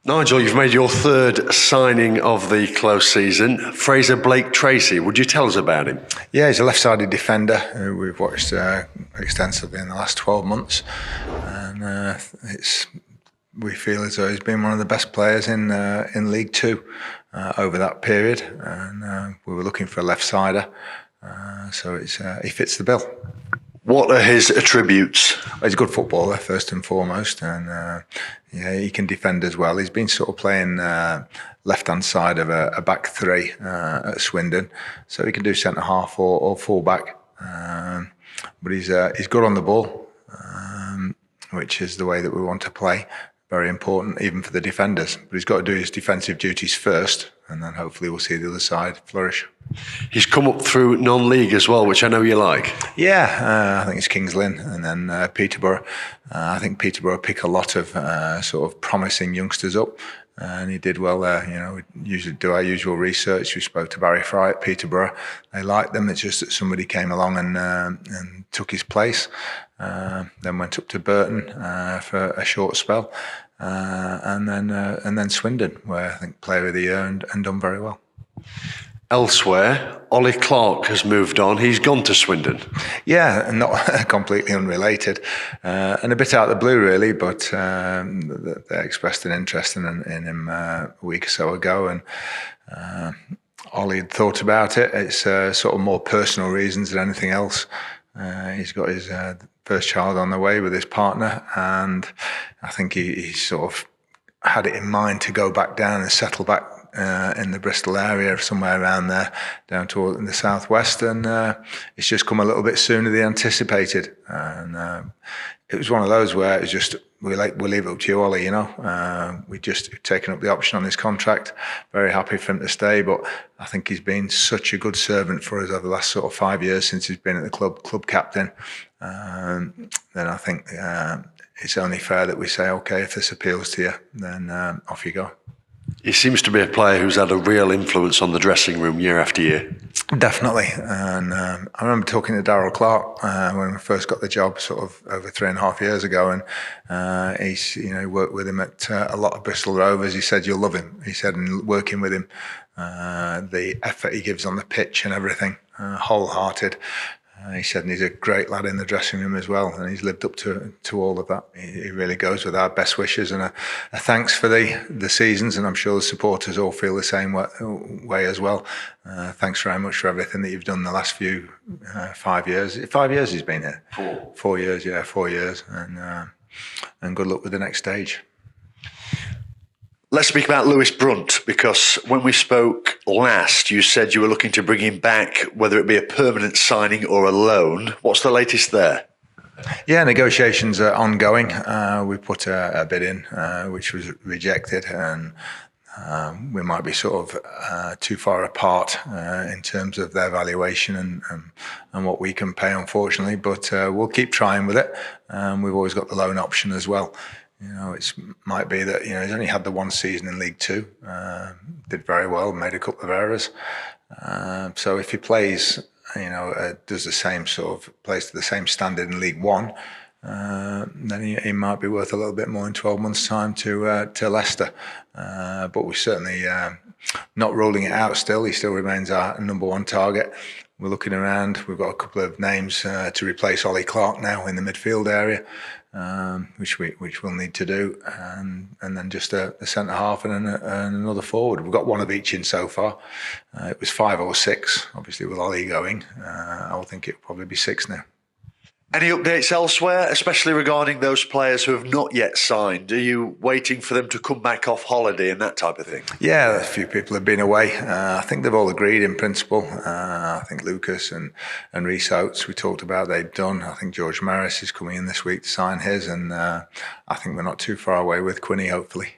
Nigel, you've made your third signing of the Clough season. Frazer-Blake Tracy, would you tell us about him? Yeah, he's a left-sided defender who we've watched extensively in the last 12 months. And we feel as though he's been one of the best players in League Two over that period. And we were looking for a left-sider, so he fits the bill. What are his attributes? He's a good footballer, first and foremost, and he can defend as well. He's been sort of playing left-hand side of a back three at Swindon, so he can do centre-half or full-back. But he's good on the ball, which is the way that we want to play. Very important, even for the defenders. But he's got to do his defensive duties first, and then hopefully we'll see the other side flourish. He's come up through non-league as well, which I know you like. Yeah, I think it's Kings Lynn and then Peterborough. I think Peterborough pick a lot of sort of promising youngsters up, and he did well there. You know, we usually do our usual research. We spoke to Barry Fry at Peterborough. They liked them. It's just that somebody came along and took his place. Then went up to Burton for a short spell, and then Swindon, where I think Player of the Year and done very well. Elsewhere, Clough has moved on. He's gone to Swindon. Yeah, not completely unrelated, and a bit out of the blue, really. But they expressed an interest in him a week or so ago, and Ollie had thought about it. It's sort of more personal reasons than anything else. He's got his first child on the way with his partner, and I think he sort of had it in mind to go back down and settle back in the Bristol area, somewhere around there, down to the southwest, and it's just come a little bit sooner than anticipated. And it was one of those where it was just, we'll leave it up to you, Ollie. You know, we just taken up the option on his contract. Very happy for him to stay, but I think he's been such a good servant for us over the last sort of 5 years since he's been at the club captain. Then I think it's only fair that we say, okay, if this appeals to you, then off you go. He seems to be a player who's had a real influence on the dressing room year after year. Definitely. And I remember talking to Clough when we first got the job sort of over 3.5 years ago, and he's worked with him at a lot of Bristol Rovers. He said, you'll love him. He said, and working with him, the effort he gives on the pitch and everything, wholehearted. He said, and he's a great lad in the dressing room as well, and he's lived up to all of that. He really goes with our best wishes and a thanks for the seasons, and I'm sure the supporters all feel the same way as well. Thanks very much for everything that you've done the last 5 years. 5 years he's been here? 4 years, yeah, 4 years, and good luck with the next stage. Let's speak about Lewis Brunt, because when we spoke last, you said you were looking to bring him back, whether it be a permanent signing or a loan. What's the latest there? Yeah, negotiations are ongoing. We put a bid in, which was rejected, and we might be sort of too far apart in terms of their valuation and what we can pay, unfortunately. But we'll keep trying with it. We've always got the loan option as well. You know, it might be that, he's only had the one season in League Two, did very well, made a couple of errors. So if he plays, does the same sort of, plays to the same standard in League One, then he might be worth a little bit more in 12 months' time to Leicester. But we're certainly not ruling it out still. He still remains our number one target. We're looking around. We've got a couple of names to replace Clough now in the midfield area, which we'll need to do, and then just a centre half and another forward. We've got one of each in so far. It was 5 or 6. Obviously, with Ollie going, I would think it'll probably be 6 now. Any updates elsewhere, especially regarding those players who have not yet signed? Are you waiting for them to come back off holiday and that type of thing? Yeah, a few people have been away. I think they've all agreed in principle. I think Lucas and Rhys Oates, we talked about, they've done. I think George Maris is coming in this week to sign his, and I think we're not too far away with Quinny, hopefully.